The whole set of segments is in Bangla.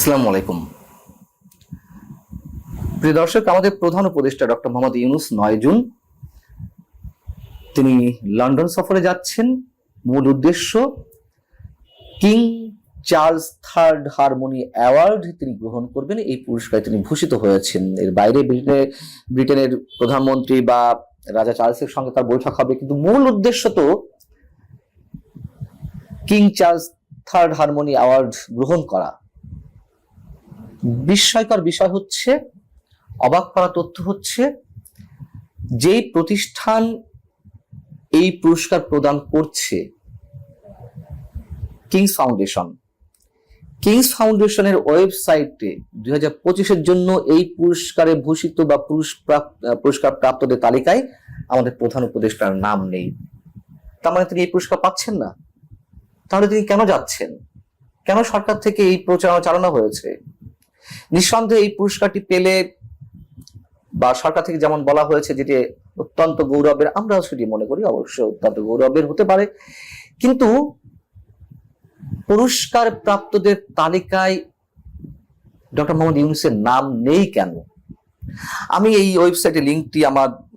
আসসালামু আলাইকুম। প্রিয় দর্শক, আমাদের প্রধান উপদেষ্টা ডক্টর মোহাম্মদ ইউনূস 9 জুন তিনি লন্ডন সফরে যাচ্ছেন। মূল উদ্দেশ্য king Charles third harmony award তিনি গ্রহণ করবেন। এই পুরস্কারে তিনি ভূষিত হয়েছেন। এর বাইরে ব্রিটেনের প্রধানমন্ত্রী বা রাজা চার্লসের সঙ্গে তার বৈঠক হবে, কিন্তু মূল উদ্দেশ্য তো king Charles third harmony award গ্রহণ করা। বিস্ময়কর বিষয় হচ্ছে, অবাক করা তথ্য হচ্ছে, যেই প্রতিষ্ঠান এই পুরস্কার প্রদান করছে কিংস ফাউন্ডেশনের ওয়েবসাইটে 2025-এর জন্য এই পুরস্কারে ভূষিত বা পুরস্কার প্রাপ্তদের তালিকায় আমাদের প্রধান উপদেষ্টার নাম নেই। তার মানে তিনি এই পুরস্কার পাচ্ছেন না। তাহলে তিনি কেন যাচ্ছেন? কেন সরকার থেকে এই প্রচারণা চালানো হয়েছে? নিঃসন্দেহে এই পুরস্কারটি পেলে বা সরকার থেকে যেমন বলা হয়েছে যেটি অত্যন্ত গৌরবের, আমরাও সেটি মনে করি অবশ্যই অত্যন্ত গৌরবের হতে পারে, কিন্তু পুরস্কার প্রাপ্তদের তালিকায় ডক্টর মোহাম্মদ ইউনূসের নাম নেই কেন? আমি এই ওয়েবসাইটের লিঙ্কটি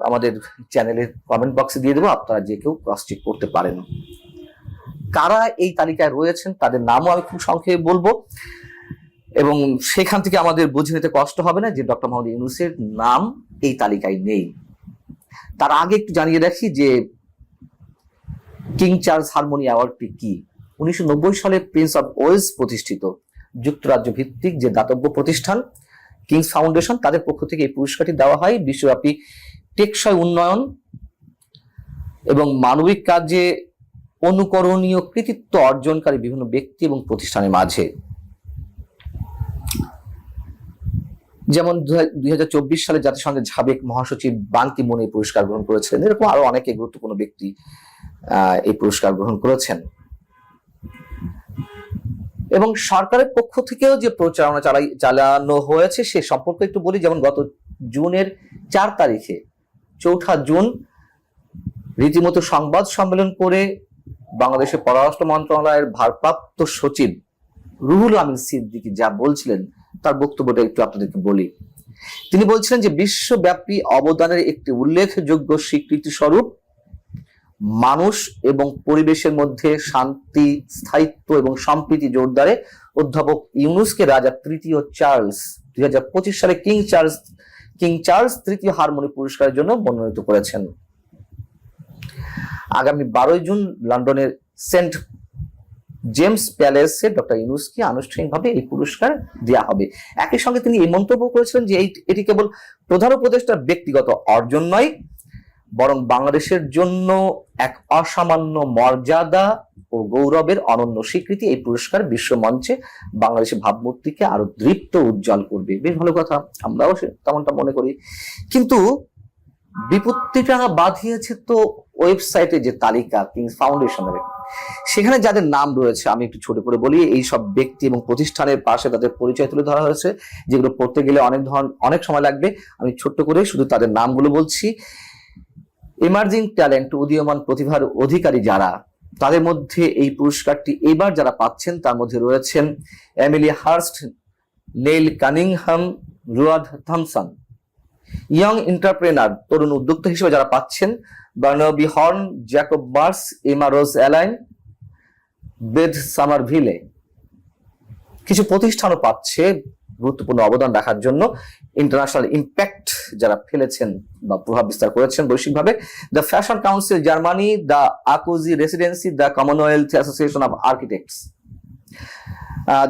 আমাদের চ্যানেলের কমেন্ট বক্সে দিয়ে দেবো, আপনারা যে কেউ ক্রস চেক করতে পারেন। কারা এই তালিকায় রয়েছেন তাদের নামও আমি খুব সংক্ষেপে বলবো, এবং সেখান থেকে আমাদের বুঝে নিতে কষ্ট হবে না যে ডক্টর মোহাম্মদ ইউনূসের নাম এই তালিকায় নেই। তার আগে একটু জানিয়ে রাখি যে কিং চার্লস হারমোনি অ্যাওয়ার্ডটি কি। 1990 সালে প্রিন্স অফ ওয়েলস প্রতিষ্ঠিত যুক্তরাজ্য ভিত্তিক যে দাতব্য প্রতিষ্ঠান কিংস ফাউন্ডেশন, তাদের পক্ষ থেকে এই পুরস্কারটি দেওয়া হয় বিশ্বব্যাপী টেকসই উন্নয়ন এবং মানবিক কাজে অনুকরণীয় কৃতিত্ব অর্জনকারী বিভিন্ন ব্যক্তি এবং প্রতিষ্ঠানের মাঝে। যেমন 2024 সালে জাতিসংঘের সাবেক মহাসচিব বান কি মুন এই পুরস্কার গ্রহণ করেছিলেন। এরকম আরো অনেকে গুরুত্বপূর্ণ ব্যক্তি এই পুরস্কার গ্রহণ করেছেন। এবং সরকারের পক্ষ থেকেও যে প্রচারণা চালানো হয়েছে সে সম্পর্কে একটু বলি। যেমন গত জুনের 4 তারিখে 4 জুন রীতিমতো সংবাদ সম্মেলন করে বাংলাদেশের পররাষ্ট্র মন্ত্রণালয়ের ভারপ্রাপ্ত সচিব রুহুল আমিন সিদ্দিকী যা বলছিলেন তার বক্তব্যটা একটু আপনাদেরকে বলি। তিনি বলছিলেন যে বিশ্বব্যাপী অবদানের একটি উল্লেখযোগ্য স্বীকৃতি স্বরূপ মানুষ এবং পরিবেশের মধ্যে শান্তি, স্থায়িত্ব এবং সম্প্রীতি জোরদারে অধ্যাপক ইউনূসকে রাজা তৃতীয় চার্লস 2025 সালে কিং চার্লস তৃতীয় হারমোনি পুরস্কারের জন্য মনোনীত করেছেন। আগামী 12 জুন লন্ডনের সেন্ট জেমস প্যালেসে ডক্টর ইউনূসকে আনুষ্ঠানিকভাবে এই পুরস্কার দেওয়া হবে। একই সঙ্গে তিনি এই মন্তব্য করেছিলেন যে এটি কেবল প্রধান উপদেষ্টার ব্যক্তিগত অর্জন নয়, বরং বাংলাদেশের জন্য এক অসামান্য মর্যাদা ও গৌরবের অনন্য স্বীকৃতি। এই পুরস্কার বিশ্ব মঞ্চে বাংলাদেশের ভাবমূর্তিকে আরো দৃপ্ত উজ্জ্বল করবে। বেশ ভালো কথা, আমরাও তেমনটা মনে করি। কিন্তু বিপত্তিটা বাঁধিয়েছে তো ওয়েবসাইটে যে তালিকা কিংস ফাউন্ডেশনের, সেখানে যাদের নাম রয়েছে আমি একটু ছোট করে বলি। এই সব ব্যক্তি এবং প্রতিষ্ঠানের পাশে তাদের পরিচয় তুলে ধরা হয়েছে, যেগুলো পড়তে গেলে অনেক সময় লাগবে। আমি ছোট্ট করে শুধু তাদের নামগুলো বলছি। এমার্জিং ট্যালেন্ট, উদীয়মান প্রতিভার অধিকারী যারা, তাদের মধ্যে এই পুরস্কারটি এবার যারা পাচ্ছেন তার মধ্যে রয়েছেন Emily Hurst, Neil Cunningham, Ruad Thomson. Young entrepreneur, তরুণ উদ্যোক্তা হিসেবে যারা পাচ্ছেন Barnaby Horn, Jacob Barrs, Emma Rose Allain, Beth Somerville. কিছু প্রতিষ্ঠানও পাচ্ছে গুরুত্বপূর্ণ অবদান রাখার জন্য, ইন্টারন্যাশনাল ইম্প্যাক্ট যারা ফেলেছেন বা প্রভাব বিস্তার করেছেন বৈশ্বিকভাবে। The fashion council Germany, the Akuji residency, the commonwealth association of architects.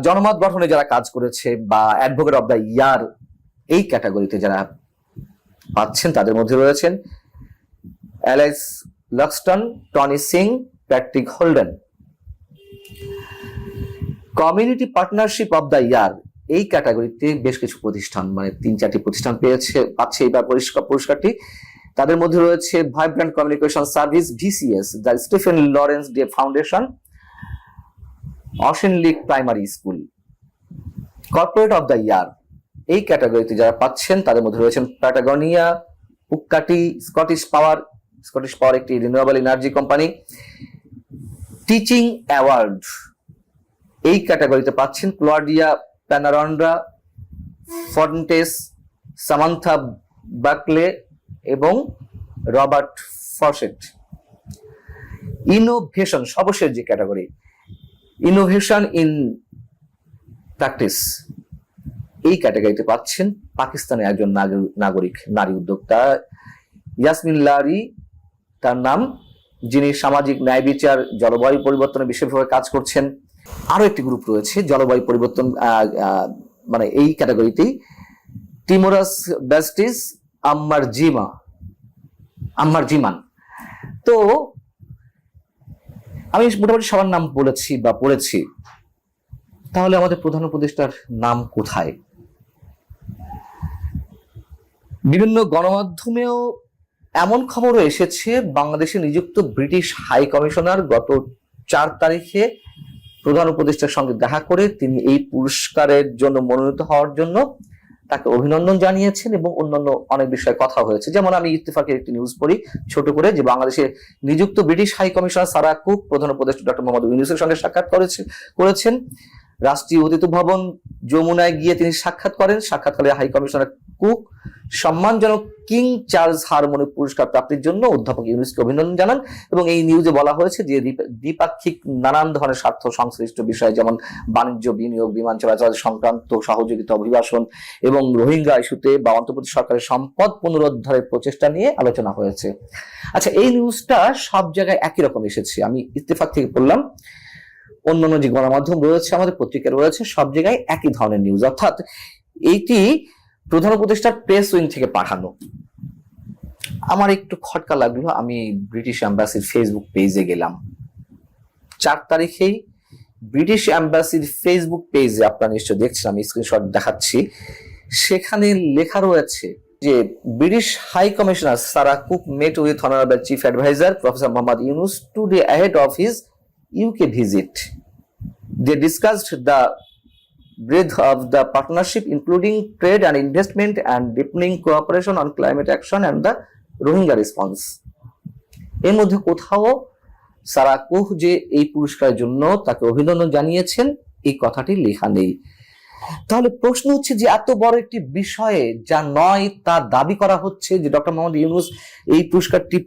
জনমত গঠনে যারা কাজ করেছে বা অ্যাডভোকেট অব দ্য ইয়ার এই ক্যাটাগরিতে যারা পাচ্ছেন তাদের মধ্যে রয়েছেন Alex Loxton, Tony Singh, Patrick Holden. Community partnership of the year এই ক্যাটাগরিতে বেশ কিছু প্রতিষ্ঠান, মানে 3-4টি প্রতিষ্ঠান পাচ্ছে এইবার পুরস্কারটি। তাদের মধ্যে রয়েছে vibrant communication service, VCS, the Stephen Lawrence day foundation, Ashen Leak primary school. Corporate of the year এই ক্যাটাগরিতে যারা পাচ্ছেন তাদের মধ্যে রয়েছেন প্যাটাগোনিয়া, পুক্কাটি, স্কটিশ পাওয়ার একটি renewable energy company. Teaching award এই ক্যাটাগরিতে পাচ্ছেন ক্লডিয়া প্যানারন্ডা, ফন্টেস, সামান্থা বাকলে এবং রবার্ট ফসেট। ইনোভেশন, সর্বশেষ যে ক্যাটাগরি, ইনোভেশন ইন প্র্যাকটিস, এই ক্যাটাগরিতে পাচ্ছেন পাকিস্তানের একজন নাগরিক নারী উদ্যোক্তা ইয়াসমিন লারি তার নাম, যিনি সামাজিক ন্যায় বিচার, জলবায়ু পরিবর্তনে বিশেষভাবে কাজ করছেন। আরো একটি গ্রুপ রয়েছে জলবায়ু পরিবর্তন মানে এই ক্যাটাগরিতেই, টিমোরাস ব্যাস্টিস, আম্মার জিমান। তো আমি মোটামুটি সবার নাম বলেছি বা পড়েছি, তাহলে আমাদের প্রধান উপদেষ্টার নাম কোথায়? বিভিন্ন গণমাধ্যমেও এমন খবরও এসেছে, বাংলাদেশে নিযুক্ত ব্রিটিশ হাই কমিশনার গত 4 তারিখে প্রধান উপদেষ্টার সঙ্গে দেখা করে তিনি এই পুরস্কারের জন্য মনোনীত হওয়ার জন্য তাকে অভিনন্দন জানিয়েছেন এবং অন্যান্য অনেক বিষয়ে কথা হয়েছে। যেমন আমি ইত্তেফাকের একটি নিউজ পড়ি ছোট করে, যে বাংলাদেশে নিযুক্ত British high commissioner Sarah Cook প্রধান উপদেষ্টা ডক্টর মোহাম্মদ ইউনূসের সঙ্গে সাক্ষাৎ করেছেন। রাষ্ট্রীয় অতিথি ভবন যমুনায় গিয়ে তিনি সাক্ষাৎ করেন। সাক্ষাৎকালে হাই কমিশনার কুক সম্মানজনক কিং চার্লস হারমোনি পুরস্কার প্রাপ্তির জন্য অধ্যাপক ইউনূসকে অভিনন্দন জানান। এবং এই নিউজে বলা হয়েছে যে দ্বিপাক্ষিক নানান ধরনের স্বার্থ সংশ্লিষ্ট বিষয়, যেমন বাণিজ্য, বিনিয়োগ, বিমান চলাচল সংক্রান্ত সহযোগিতা, অভিবাসন এবং রোহিঙ্গা ইস্যুতে বা অন্তর্বর্তী সরকারের সম্পদ পুনরুদ্ধারের প্রচেষ্টা নিয়ে আলোচনা হয়েছে। আচ্ছা, এই নিউজটা সব জায়গায় একই রকম এসেছে। আমি ইত্তেফাক থেকে পড়লাম, অন্যান্য যে গণমাধ্যম রয়েছে, আমাদের পত্রিকা রয়েছে, সব জায়গায় একই ধরনের নিউজ। অর্থাৎ এইটি প্রধান উপদেষ্টার প্রেস উইং থেকে পাঠানো। আমার একটু খটকা লাগলো, আমি ব্রিটিশ এম্বাসির ফেসবুক পেজে গেলাম। 4 তারিখেই ব্রিটিশ এম্বাসির ফেসবুক পেজে, আপনারা নিশ্চয় দেখছেন, আমি স্ক্রিনশট দেখাচ্ছি, সেখানে লেখা রয়েছে যে British high commissioner Sarah Cook met with honourable chief adviser professor Mohammad Yunus today ahead of his UK visit. They discussed the breadth of the partnership, including trade and investment and deepening cooperation on climate action and the Rohingya response. এর মধ্যে কোথাও সারা কুক যে এই পুরস্কারের জন্য তাকে অভিনন্দন জানিয়েছেন এই কথাটি লেখা নেই। তাহলে প্রশ্ন হচ্ছে যে এত বড় একটি বিষয়ে যা নয় তা দাবি করা হচ্ছে যে ডক্টর মোহাম্মদ ইউনূস এই পুরস্কারটি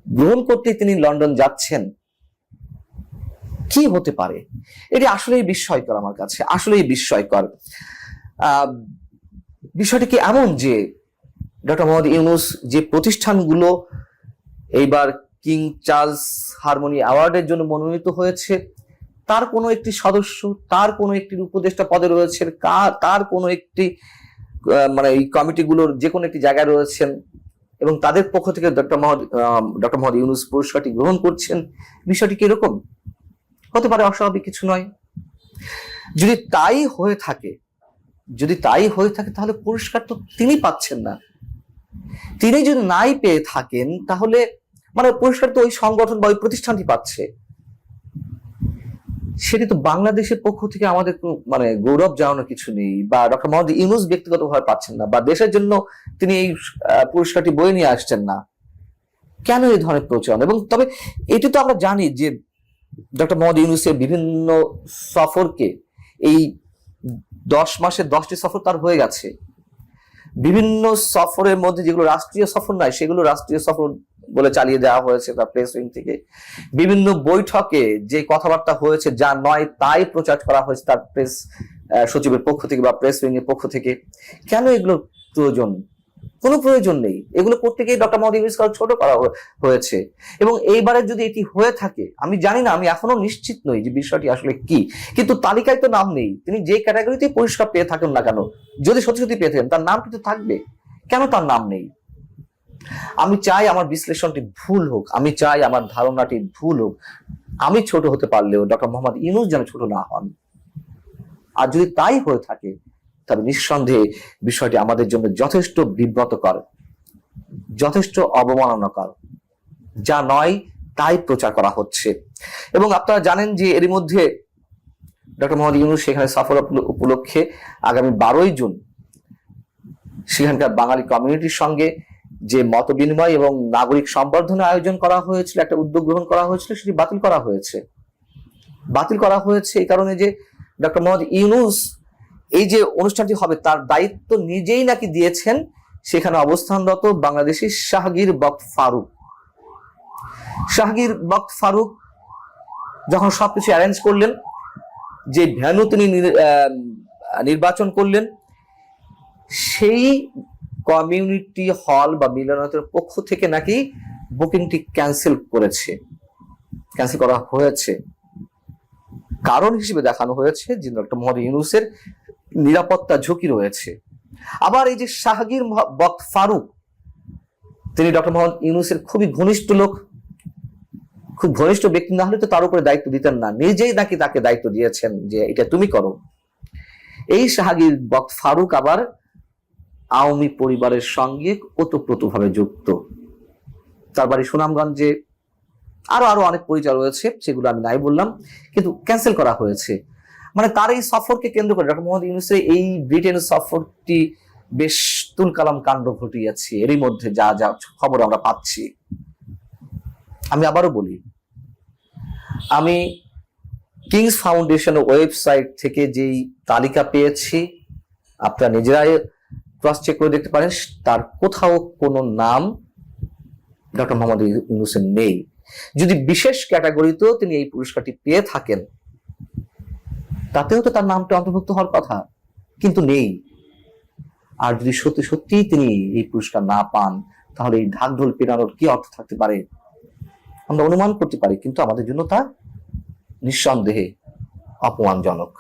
গ্রহণ করতে তিনি লন্ডন যাচ্ছেন, কি হতে পারে? এটি আসলেই বিস্ময়কর, আমার কাছে আসলেই বিস্ময়কর। বিষয়টি কি এমন যে ডক্টর মোহাম্মদ ইউনূস যে প্রতিষ্ঠানগুলো এইবার কিং চার্লস হারমোনি অ্যাওয়ার্ডের জন্য মনোনীত হয়েছে, তার কোনো একটি সদস্য, তার কোনো একটি উপদেষ্টা পদে রয়েছেন, তার কোনো একটি মানে এই কমিটিগুলোর যে কোনো একটি জায়গায় রয়েছেন এবং তাদের পক্ষ থেকে ডক্টর মোহাম্মদ ইউনূস পুরস্কারটি গ্রহণ করছেন, বিষয়টি কি এরকম? হতে পারে, অস্বাভাবিক কিছু নয়। যদি তাই হয়ে থাকে তাহলে পুরস্কার তো তিনি পাচ্ছেন না। তিনি যদি নাই পেয়ে থাকেন তাহলে মানে পুরস্কার তো ওই সংগঠন বা ওই প্রতিষ্ঠানটি পাচ্ছে, সেটি তো বাংলাদেশের পক্ষ থেকে আমাদের মানে গৌরব জানানোর কিছু নেই, বা ডক্টর মোহাম্মদ ইউনূস ব্যক্তিগতভাবে পাচ্ছেন না, বা দেশের জন্য তিনি এই পুরস্কারটি বয়ে নিয়ে আসছেন না। কেন এই ধরনের প্রচারণ? এবং তবে এটি তো আমরা জানি যে ডক্টর মোহাম্মদ ইউনূসের বিভিন্ন সফরকে, এই 10 মাসে 10টি সফর তার হয়ে গেছে। বিভিন্ন সফরের মধ্যে যেগুলো রাষ্ট্রীয় সফর নয় সেগুলো রাষ্ট্রীয় সফর বলে চালিয়ে দেওয়া হয়েছে তার প্রেস উইং থেকে। বিভিন্ন বৈঠকে যে কথাবার্তা হয়েছে যা নয় তাই প্রচার করা হয়েছে তার প্রেস সচিবের পক্ষ থেকে বা প্রেস উইং এর পক্ষ থেকে। কেন এগুলো প্রয়োজন? কোনো প্রয়োজন নেই। এগুলো করতে গিয়ে ডক্টর মোহাম্মদ ইউনূসকে ছোট করা হয়েছে। এবং এইবারে যদি এটি হয়ে থাকে, আমি জানি না, আমি এখনো নিশ্চিত নই যে বিষয়টি আসলে কি, কিন্তু তালিকায় তো নাম নেই। তিনি যে ক্যাটাগরিতে পুরস্কার পেয়ে থাকেন না কেন, যদি সত্যি সত্যি পেয়ে থাকেন তার নাম কিন্তু থাকবে, কেন তার নাম নেই? আমি চাই আমার বিশ্লেষণটি ভুল হোক, আমি চাই আমার ধারণাটি ভুল হোক, আমি ছোট হতে পারলেও ডক্টর মোহাম্মদ ইউনূস যেন ছোট না হন। আর যদি তাই হয়ে থাকে তবে নিঃসন্দেহে বিষয়টি আমাদের জন্য যথেষ্ট বিব্রতকর, যথেষ্ট অবমাননাকর। যা নয় তাই প্রচার করা হচ্ছে। এবং আপনারা জানেন যে এর মধ্যে ডক্টর মোহাম্মদ ইউনূস সেখানে সফর উপলক্ষে আগামী 12ই জুন সেখানকার বাঙালি কমিউনিটির সঙ্গে যে মত বিনিময় এবং নাগরিক সম্বর্ধনা আয়োজন করা হয়েছিল, একটা উদ্যোগ গ্রহণ করা হয়েছিল, সেটি বাতিল করা হয়েছে এই কারণে যে ডক্টর মোহাম্মদ ইউনূস এই যে অনুষ্ঠানটি হবে তার দায়িত্ব নিজেই নাকি দিয়েছেন সেখানে অবস্থানরত বাংলাদেশি শাহগীর বক্ত ফারুক। শাহগীর বক্ত ফারুক যখন সবকিছু অ্যারেঞ্জ করলেন, যে ভেন্যু তিনি নির্বাচন করলেন, সেই কমিউনিটি হল বা মিলনায়তনের পক্ষ থেকে নাকি বুকিংটি ক্যান্সেল করা হয়েছে। কারণ হিসেবে দেখানো হয়েছে যে ডক্টর মোহাম্মদ ইউনূসের নিরাপত্তা ঝুঁকি রয়েছে। আবার এই যে শাহগীর বক্ত ফারুক, তিনি ডক্টর মোহাম্মদ ইউনূসের খুবই ঘনিষ্ঠ লোক, খুব ঘনিষ্ঠ ব্যক্তি না হলে তো তার উপরে দায়িত্ব দিতেন না, নিজেই নাকি তাকে দায়িত্ব দিয়েছেন যে এটা তুমি করো। এই শাহগীর বক্ত ফারুক আবার আওয়ামী পরিবারের সঙ্গে ওতপ্রোতভাবে যুক্ত। তার বাড়ি সুনামগঞ্জে, আরো অনেক পরিচয় রয়েছে, সেগুলো আমি নাই বললাম, কিন্তু ক্যান্সেল করা হয়েছে। মানে তার এই সফরকে কেন্দ্র করে ডক্টর মোহাম্মদ ইউনূসের এই ব্রিটেন সফরটি বেশ তুলকালাম কাণ্ড ঘটিয়েছে এরই মধ্যে, যা যা খবর আমরা পাচ্ছি। আমি আবারও বলি, আমি কিংস ফাউন্ডেশনের ওয়েবসাইট থেকে যেই তালিকা পেয়েছি, আপনারা নিজেরাই ক্রস চেক করে দেখতে পারেন, তার কোথাও কোনো নাম ডক্টর মোহাম্মদ ইউনূসের নেই। যদি বিশেষ ক্যাটাগরিতেও তিনি এই পুরস্কারটি পেয়ে থাকেন, তাতেও তো তার নামটা অন্তর্ভুক্ত হওয়ার কথা, কিন্তু নেই। আর যদি সত্যি সত্যি তিনি এই পুরস্কার না পান, তাহলে এই ঢাকঢোল পেরানোর কি অর্থ থাকতে পারে আমরা অনুমান করতে পারি, কিন্তু আমাদের জন্য তা নিঃসন্দেহে অপমানজনক।